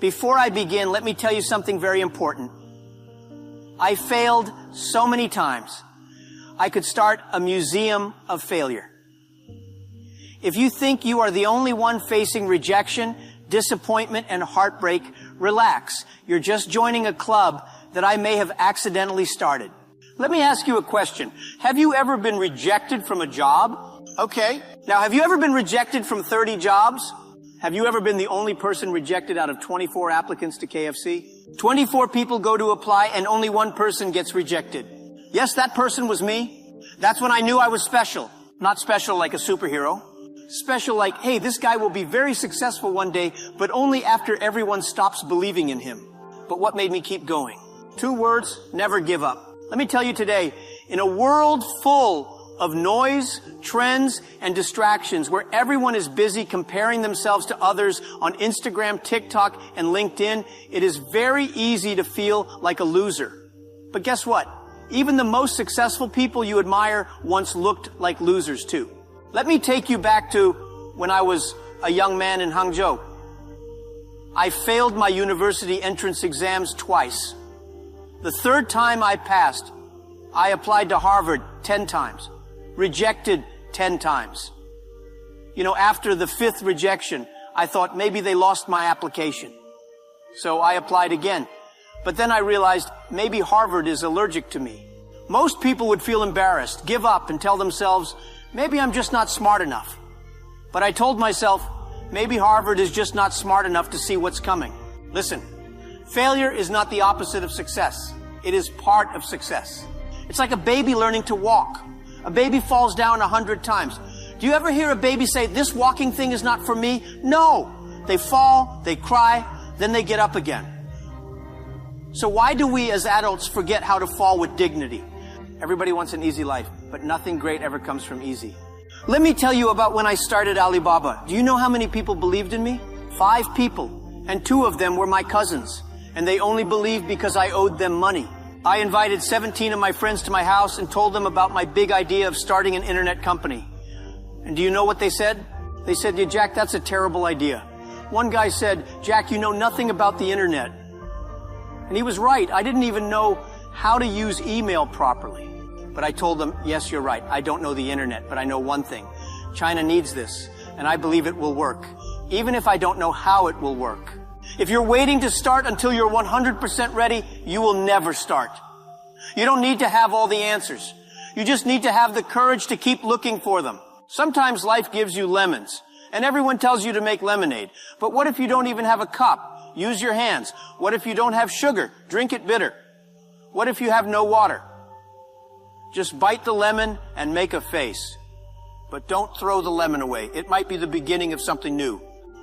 Before I begin, let me tell you something very important. I failed so many times. I could start a museum of failure. If you think you are the only one facing rejection, disappointment, and heartbreak, relax. You're just joining a club that I may have accidentally started. Let me ask you a question. Have you ever been rejected from a job? Okay. Now, have you ever been rejected from 30 jobs? Have you ever been the only person rejected out of 24 applicants to KFC? 24 people go to apply and only one person gets rejected. Yes, that person was me. That's when I knew I was special. Not special like a superhero. Special like, hey, this guy will be very successful one day, but only after everyone stops believing in him. But what made me keep going? 2 words, never give up. Let me tell you today, in a world full of noise, trends, and distractions, where everyone is busy comparing themselves to others on Instagram, TikTok, and LinkedIn, it is very easy to feel like a loser. But guess what? Even the most successful people you admire once looked like losers too. Let me take you back to when I was a young man in Hangzhou. I failed my university entrance exams twice. The 3rd time I passed, I applied to Harvard 10 times, rejected 10 times. You know, after the 5th rejection, I thought maybe they lost my application. So I applied again. But then I realized maybe Harvard is allergic to me. Most people would feel embarrassed, give up, and tell themselves, maybe I'm just not smart enough. But I told myself, maybe Harvard is just not smart enough to see what's coming. Listen, failure is not the opposite of success. It is part of success. It's like a baby learning to walk. A baby falls down 100 times. Do you ever hear a baby say, this walking thing is not for me? No. They fall, they cry, then they get up again. So why do we as adults forget how to fall with dignity? Everybody wants an easy life, but nothing great ever comes from easy. Let me tell you about when I started Alibaba. Do you know how many people believed in me? 5 people, and 2 of them were my cousins, and they only believed because I owed them money. I invited 17 of my friends to my house and told them about my big idea of starting an internet company. And do you know what they said? They said, yeah, Jack, that's a terrible idea. One guy said, Jack, you know nothing about the internet. And he was right. I didn't even know how to use email properly. But I told them, yes, you're right. I don't know the internet, but I know one thing. China needs this, and I believe it will work, even if I don't know how it will work. If you're waiting to start until you're 100% ready, you will never start. You don't need to have all the answers. You just need to have the courage to keep looking for them. Sometimes life gives you lemons, and everyone tells you to make lemonade. But what if you don't even have a cup? Use your hands. What if you don't have sugar? Drink it bitter. What if you have no water? Just bite the lemon and make a face. But don't throw the lemon away. It might be the beginning of something new.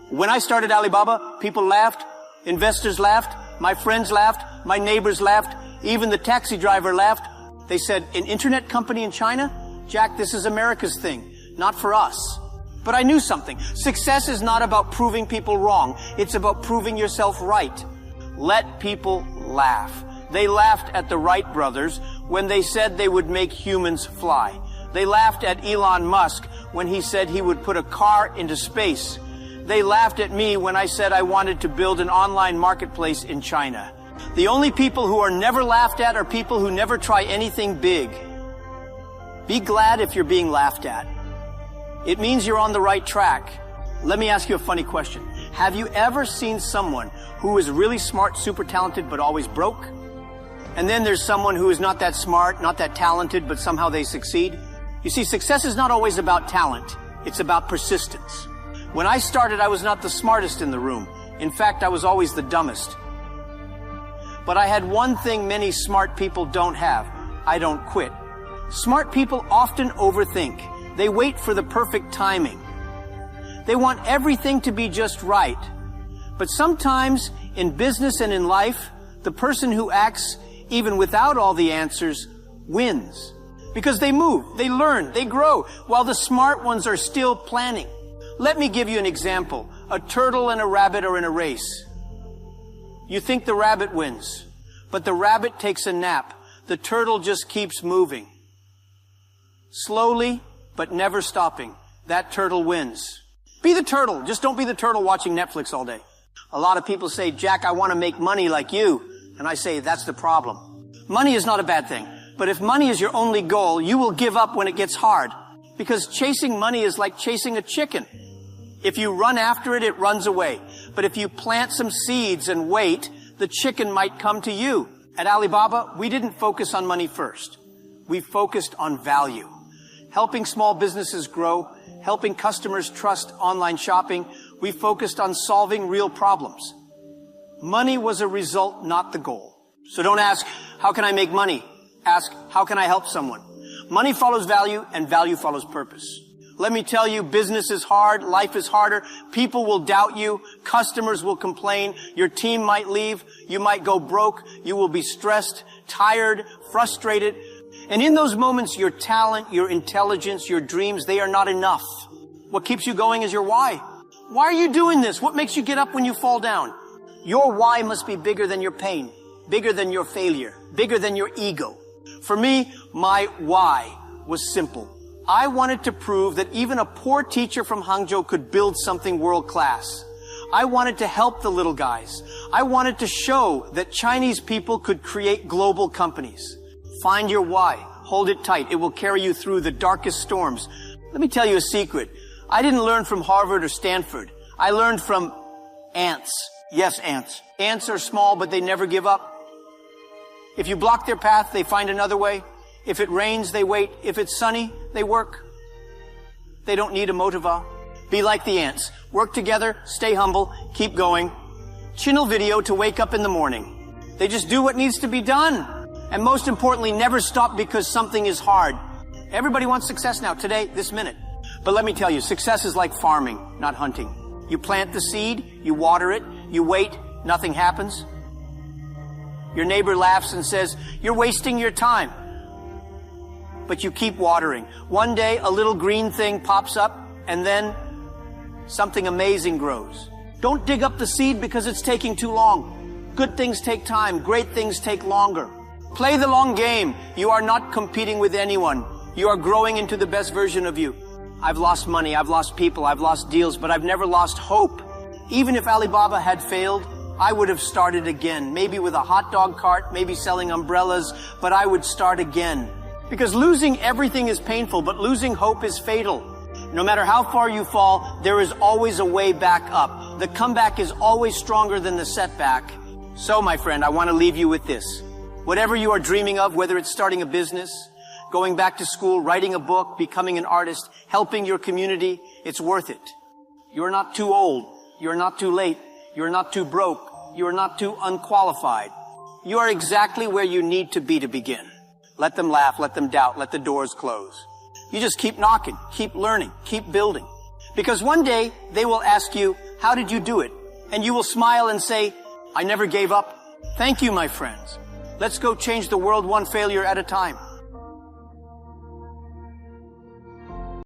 When I started Alibaba, people laughed, investors laughed, my friends laughed, my neighbors laughed, even the taxi driver laughed. They said, an internet company in China? Jack, this is America's thing, not for us. But I knew something. Success is not about proving people wrong. It's about proving yourself right. Let people laugh. They laughed at the Wright brothers when they said they would make humans fly. They laughed at Elon Musk when he said he would put a car into space. They laughed at me when I said I wanted to build an online marketplace in China. The only people who are never laughed at are people who never try anything big. Be glad if you're being laughed at. It means you're on the right track. Let me ask you a funny question. Have you ever seen someone who is really smart, super talented, but always broke? And then there's someone who is not that smart, not that talented, but somehow they succeed? You see, success is not always about talent. It's about persistence. When I started, I was not the smartest in the room. In fact, I was always the dumbest. But I had one thing many smart people don't have. I don't quit. Smart people often overthink. They wait for the perfect timing. They want everything to be just right. But sometimes in business and in life, the person who acts even without all the answers wins. Because they move, they learn, they grow, while the smart ones are still planning. Let me give you an example. A turtle and a rabbit are in a race. You think the rabbit wins, but the rabbit takes a nap. The turtle just keeps moving. Slowly, but never stopping. That turtle wins. Be the turtle. Just don't be the turtle watching Netflix all day. A lot of people say, Jack, I want to make money like you. And I say, that's the problem. Money is not a bad thing. But if money is your only goal, you will give up when it gets hard. Because chasing money is like chasing a chicken. If you run after it, it runs away. But if you plant some seeds and wait, the chicken might come to you. At Alibaba, we didn't focus on money first. We focused on value. Helping small businesses grow, helping customers trust online shopping, we focused on solving real problems. Money was a result, not the goal. So don't ask, how can I make money? Ask, how can I help someone? Money follows value, and value follows purpose. Let me tell you, business is hard, life is harder, people will doubt you, customers will complain, your team might leave, you might go broke, you will be stressed, tired, frustrated. And in those moments, your talent, your intelligence, your dreams, they are not enough. What keeps you going is your why. Why are you doing this? What makes you get up when you fall down? Your why must be bigger than your pain, bigger than your failure, bigger than your ego. For me, my why was simple. I wanted to prove that even a poor teacher from Hangzhou could build something world class. I wanted to help the little guys. I wanted to show that Chinese people could create global companies. Find your why. Hold it tight. It will carry you through the darkest storms. Let me tell you a secret. I didn't learn from Harvard or Stanford. I learned from ants. Yes, ants. Ants are small, but they never give up. If you block their path, they find another way. If it rains, they wait. If it's sunny, they work. They don't need a motiva. Be like the ants. Work together, stay humble, keep going. Channel video to wake up in the morning. They just do what needs to be done. And most importantly, never stop because something is hard. Everybody wants success now, today, this minute. But let me tell you, success is like farming, not hunting. You plant the seed, you water it, you wait, nothing happens. Your neighbor laughs and says, you're wasting your time. But you keep watering. One day, a little green thing pops up, and then something amazing grows. Don't dig up the seed because it's taking too long. Good things take time. Great things take longer. Play the long game. You are not competing with anyone. You are growing into the best version of you. I've lost money, I've lost people, I've lost deals, but I've never lost hope. Even if Alibaba had failed, I would have started again. Maybe with a hot dog cart, maybe selling umbrellas, but I would start again. Because losing everything is painful, but losing hope is fatal. No matter how far you fall, there is always a way back up. The comeback is always stronger than the setback. So, my friend, I want to leave you with this. Whatever you are dreaming of, whether it's starting a business, going back to school, writing a book, becoming an artist, helping your community, it's worth it. You're not too old. You're not too late. You're not too broke. You're not too unqualified. You are exactly where you need to be to begin. Let them laugh, let them doubt, let the doors close. You just keep knocking, keep learning, keep building. Because one day they will ask you, how did you do it? And you will smile and say, I never gave up. Thank you, my friends. Let's go change the world one failure at a time.